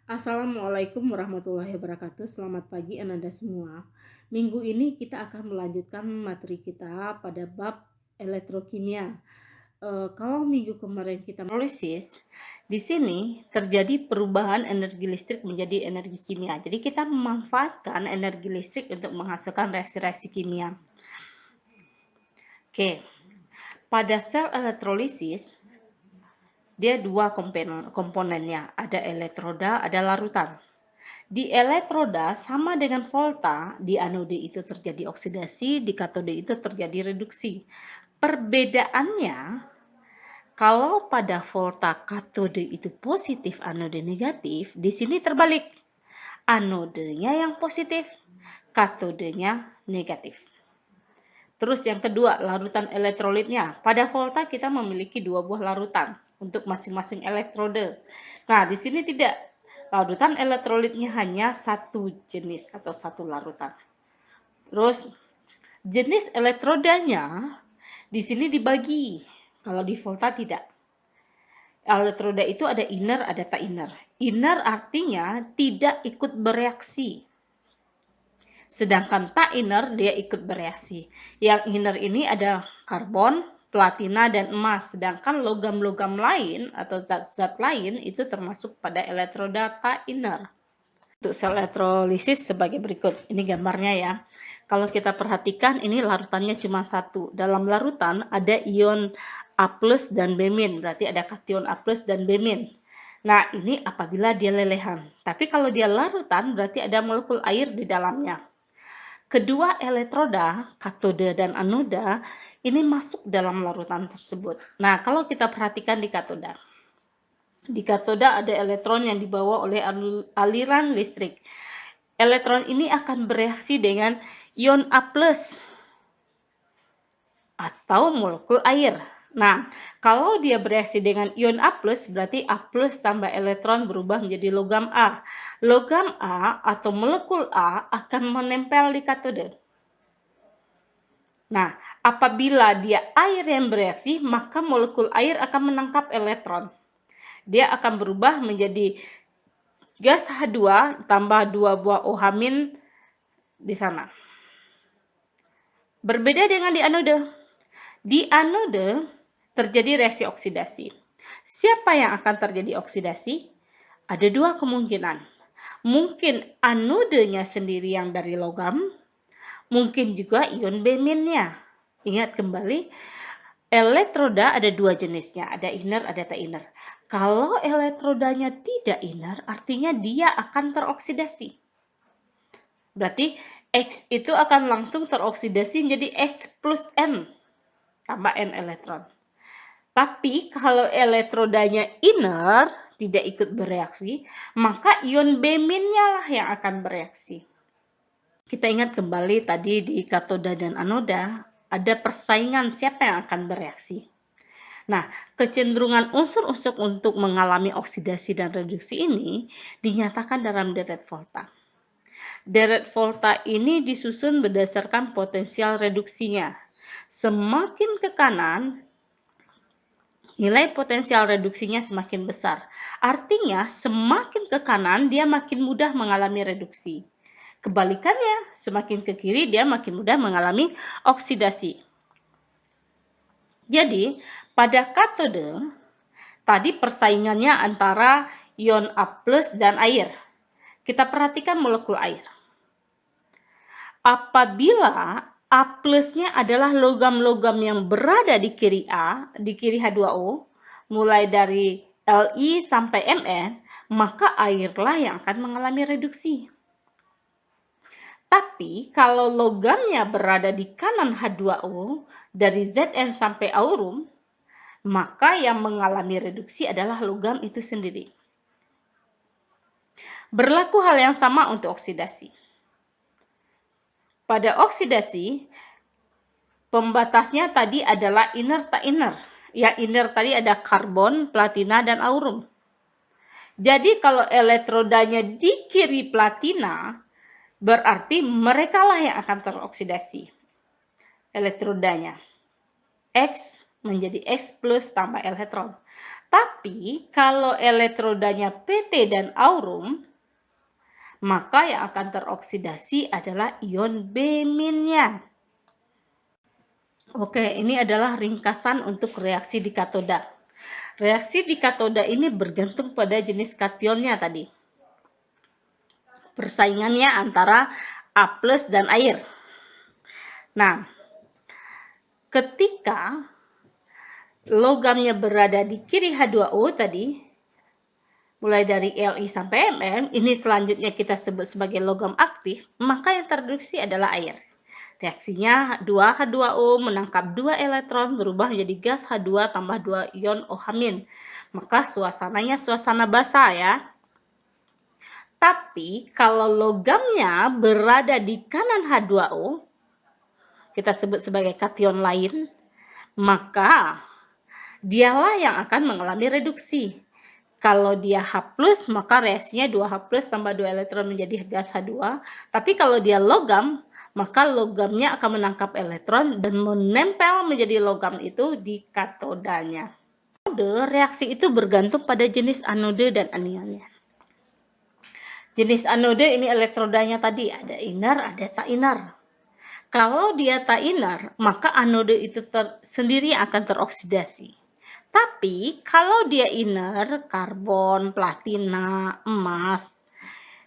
Assalamualaikum warahmatullahi wabarakatuh. Selamat pagi Ananda semua. Minggu ini kita akan melanjutkan materi kita pada bab elektrokimia. Kalau minggu kemarin kita analisis, di sini terjadi perubahan energi listrik menjadi energi kimia. Jadi kita memanfaatkan energi listrik untuk menghasilkan reaksi-reaksi kimia. Oke, pada sel elektrolisis dia dua komponennya, ada elektroda, ada larutan. Di elektroda sama dengan volta, di anode itu terjadi oksidasi, di katode itu terjadi reduksi. Perbedaannya, kalau pada volta katode itu positif, anode negatif, di sini terbalik. Anodenya yang positif, katodenya negatif. Terus yang kedua, larutan elektrolitnya. Pada volta kita memiliki dua buah larutan untuk masing-masing elektrode. Nah, di sini tidak. Larutan elektrolitnya hanya satu jenis atau satu larutan. Terus jenis elektrodanya di sini dibagi. Kalau di volta tidak. Elektroda itu ada inner, ada tak inner. Inner artinya tidak ikut bereaksi. Sedangkan tak inner dia ikut bereaksi. Yang inner ini ada karbon, platina, dan emas. Sedangkan logam-logam lain atau zat-zat lain itu termasuk pada elektroda tak inner. Untuk sel elektrolisis sebagai berikut. Ini gambarnya ya. Kalau kita perhatikan ini larutannya cuma satu. Dalam larutan ada ion A+ dan B-. Berarti ada kation A+ dan B-. Nah, ini apabila dia lelehan. Tapi kalau dia larutan berarti ada molekul air di dalamnya. Kedua elektroda, katode dan anoda, ini masuk dalam larutan tersebut. Nah, kalau kita perhatikan di katoda. Di katoda ada elektron yang dibawa oleh aliran listrik. Elektron ini akan bereaksi dengan ion A+ atau molekul air. Nah, kalau dia bereaksi dengan ion A+, berarti A+ tambah elektron berubah menjadi logam A. Logam A atau molekul A akan menempel di katode. Nah, apabila dia air yang bereaksi, maka molekul air akan menangkap elektron. Dia akan berubah menjadi gas H2 tambah 2 buah OH- di sana. Berbeda dengan di anode. Di anode terjadi reaksi oksidasi. Siapa yang akan terjadi oksidasi? Ada dua kemungkinan. Mungkin anodenya sendiri yang dari logam, mungkin juga ion B-nya. Ingat kembali, elektroda ada dua jenisnya, ada inner, ada tak inner. Kalau elektrodanya tidak inner, artinya dia akan teroksidasi. Berarti X itu akan langsung teroksidasi menjadi X plus N, tambah N elektron. Tapi kalau elektrodanya inner, tidak ikut bereaksi, maka ion B-nya lah yang akan bereaksi. Kita ingat kembali tadi di katoda dan anoda, ada persaingan siapa yang akan bereaksi. Nah, kecenderungan unsur-unsur untuk mengalami oksidasi dan reduksi ini dinyatakan dalam deret volta. Deret volta ini disusun berdasarkan potensial reduksinya. Semakin ke kanan, nilai potensial reduksinya semakin besar. Artinya, semakin ke kanan dia makin mudah mengalami reduksi. Kebalikannya, semakin ke kiri dia makin mudah mengalami oksidasi. Jadi, pada katode, tadi persaingannya antara ion A+ dan air. Kita perhatikan molekul air. Apabila A+-nya adalah logam-logam yang berada di kiri A, di kiri H2O, mulai dari Li sampai Mn, maka airlah yang akan mengalami reduksi. Tapi kalau logamnya berada di kanan H2O, dari Zn sampai aurum, maka yang mengalami reduksi adalah logam itu sendiri. Berlaku hal yang sama untuk oksidasi. Pada oksidasi, pembatasnya tadi adalah inner tak inner. Yang inner tadi ada karbon, platina, dan aurum. Jadi kalau elektrodanya di kiri platina, berarti merekalah yang akan teroksidasi. Elektrodanya X menjadi X plus tambah elektron. Tapi kalau elektrodanya PT dan aurum, maka yang akan teroksidasi adalah ion B-nya. Oke, ini adalah ringkasan untuk reaksi di katoda. Reaksi di katoda ini bergantung pada jenis kationnya tadi. Persaingannya antara A+ dan air. Nah, ketika logamnya berada di kiri H2O tadi, mulai dari Li sampai Mn, ini selanjutnya kita sebut sebagai logam aktif, maka yang terreduksi adalah air. Reaksinya 2H2O menangkap 2 elektron berubah menjadi gas H2 tambah 2 ion OH-. Maka suasananya suasana basah ya. Tapi kalau logamnya berada di kanan H2O, kita sebut sebagai kation lain, maka dialah yang akan mengalami reduksi. Kalau dia H+, maka reaksinya 2H+ tambah 2 elektron menjadi gas H2. Tapi kalau dia logam, maka logamnya akan menangkap elektron dan menempel menjadi logam itu di katodanya. Reaksi itu bergantung pada jenis anode dan anionnya. Jenis anode ini elektrodanya tadi ada inner, ada tak inner. Kalau dia tak inner, maka anode itu sendiri akan teroksidasi. Tapi kalau dia inner, karbon, platina, emas,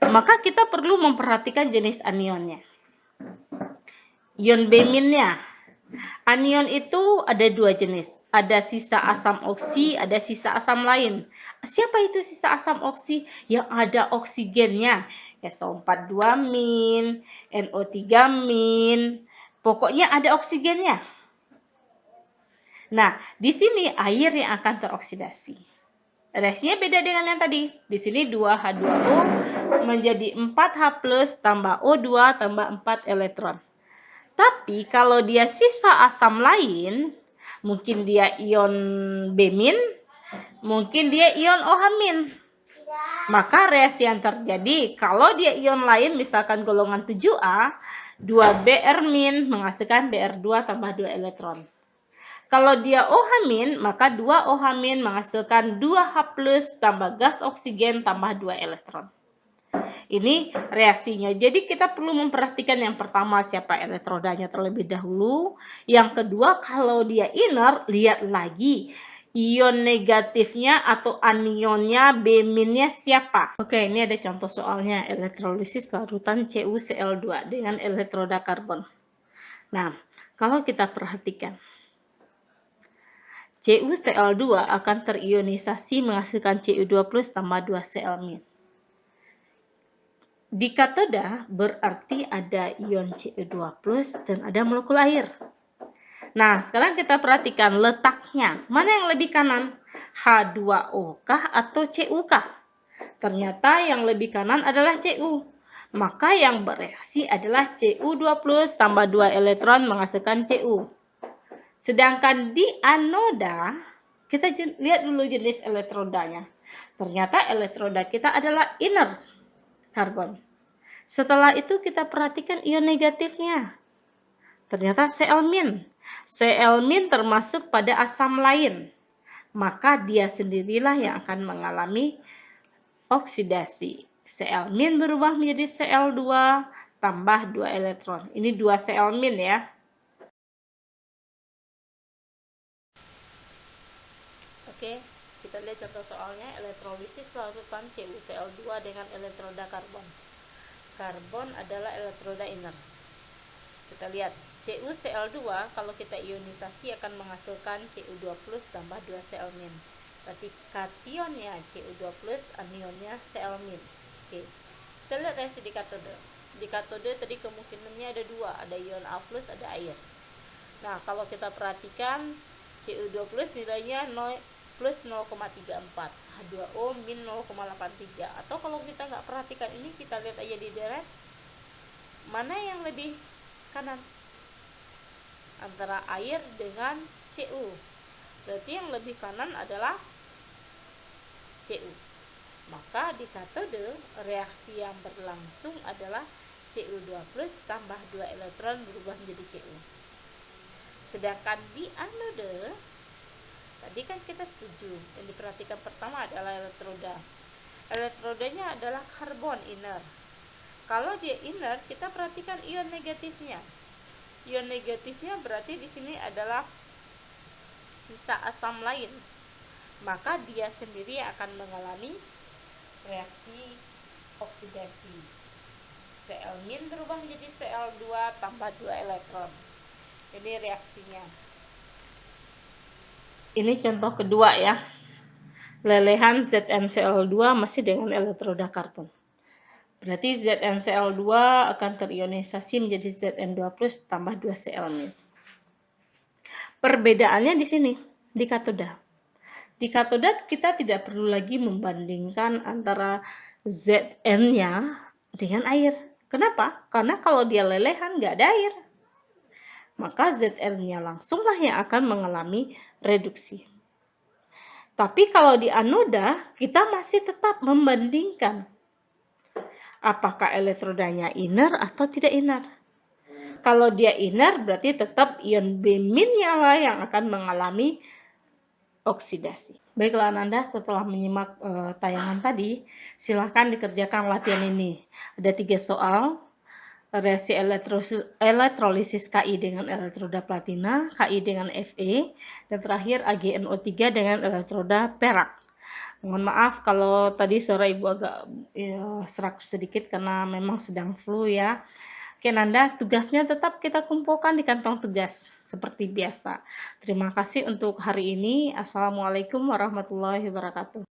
maka kita perlu memperhatikan jenis anionnya. Ion B-nya. Anion itu ada 2 jenis. Ada sisa asam oksi, ada sisa asam lain. Siapa itu sisa asam oksi? Yang ada oksigennya. SO42-, NO3-. Pokoknya ada oksigennya. Nah, di sini air yang akan teroksidasi. Reaksinya beda dengan yang tadi. Di sini 2H2O menjadi 4H+ tambah O2 tambah 4 elektron. Tapi kalau dia sisa asam lain, mungkin dia ion B-, mungkin dia ion OH-. Maka reaksi yang terjadi, kalau dia ion lain, misalkan golongan 7A, 2Br- menghasilkan Br2 tambah 2 elektron. Kalau dia OH-, maka 2 OH- menghasilkan 2H+ tambah gas oksigen tambah 2 elektron. Ini reaksinya. Jadi kita perlu memperhatikan yang pertama siapa elektrodanya terlebih dahulu. Yang kedua kalau dia inner, lihat lagi ion negatifnya atau anionnya B-nya siapa. Oke, ini ada contoh soalnya elektrolisis larutan CuCl2 dengan elektroda karbon. Nah, kalau kita perhatikan CuCl2 akan terionisasi menghasilkan Cu2+ tambah 2 Cl-. Di katoda berarti ada ion Cu2+ dan ada molekul air. Nah, sekarang kita perhatikan letaknya. Mana yang lebih kanan? H2O kah atau Cu kah? Ternyata yang lebih kanan adalah Cu. Maka yang bereaksi adalah Cu2+ tambah 2 elektron menghasilkan Cu. Sedangkan di anoda, kita lihat dulu jenis elektrodanya. Ternyata elektroda kita adalah inner karbon. Setelah itu kita perhatikan ion negatifnya. Ternyata Cl-. Cl- termasuk pada asam lain. Maka dia sendirilah yang akan mengalami oksidasi. Cl- berubah menjadi Cl2 tambah 2 elektron. Ini 2 Cl- ya. Oke, kita lihat contoh soalnya elektrolisis larutan CuCl2 dengan elektroda karbon. Karbon adalah elektroda inner. Kita lihat CuCl2 kalau kita ionisasi akan menghasilkan Cu2+ tambah 2 Cl-. Berarti kationnya Cu2+, anionnya Cl-. Oke. Kita lihat reaksi di katode. Di katode tadi kemungkinannya ada 2, ada ion A+, ada air. Nah, kalau kita perhatikan Cu2+ nilainya plus 0,34, H2O min 0,83. Atau kalau kita nggak perhatikan ini, kita lihat aja di deret, mana yang lebih kanan antara air dengan Cu. Berarti yang lebih kanan adalah Cu. Maka di katode reaksi yang berlangsung adalah Cu2+ tambah 2 elektron berubah menjadi Cu. Sedangkan di anode Tadi kan kita setuju. Yang diperhatikan pertama adalah elektroda. Elektrodanya adalah karbon inner. Kalau dia inner, kita perhatikan ion negatifnya. Ion negatifnya berarti di sini adalah sisa asam lain. Maka dia sendiri akan mengalami reaksi oksidasi. Cl- berubah menjadi Cl2 tambah 2 elektron. Ini reaksinya. Ini contoh kedua ya. Lelehan ZnCl2 masih dengan elektroda karbon. Berarti ZnCl2 akan terionisasi menjadi Zn2+ tambah 2 Cl-. Perbedaannya di sini, di katoda. Di katoda kita tidak perlu lagi membandingkan antara Zn-nya dengan air. Kenapa? Karena kalau dia lelehan nggak ada air, maka Zn-nya langsunglah yang akan mengalami reduksi. Tapi kalau di anoda, kita masih tetap membandingkan apakah elektrodanya inner atau tidak inner. Kalau dia inner, berarti tetap ion B- lah yang akan mengalami oksidasi. Baiklah Ananda, setelah menyimak tayangan tadi, silahkan dikerjakan latihan ini. Ada 3 soal. Reaksi elektrolisis Ki dengan elektroda platina, Ki dengan Fe, dan terakhir AgNO3 dengan elektroda perak. Mohon maaf kalau tadi suara Ibu agak serak sedikit karena memang sedang flu ya. Oke Nanda, tugasnya tetap kita kumpulkan di kantong tugas seperti biasa. Terima kasih untuk hari ini. Assalamualaikum warahmatullahi wabarakatuh.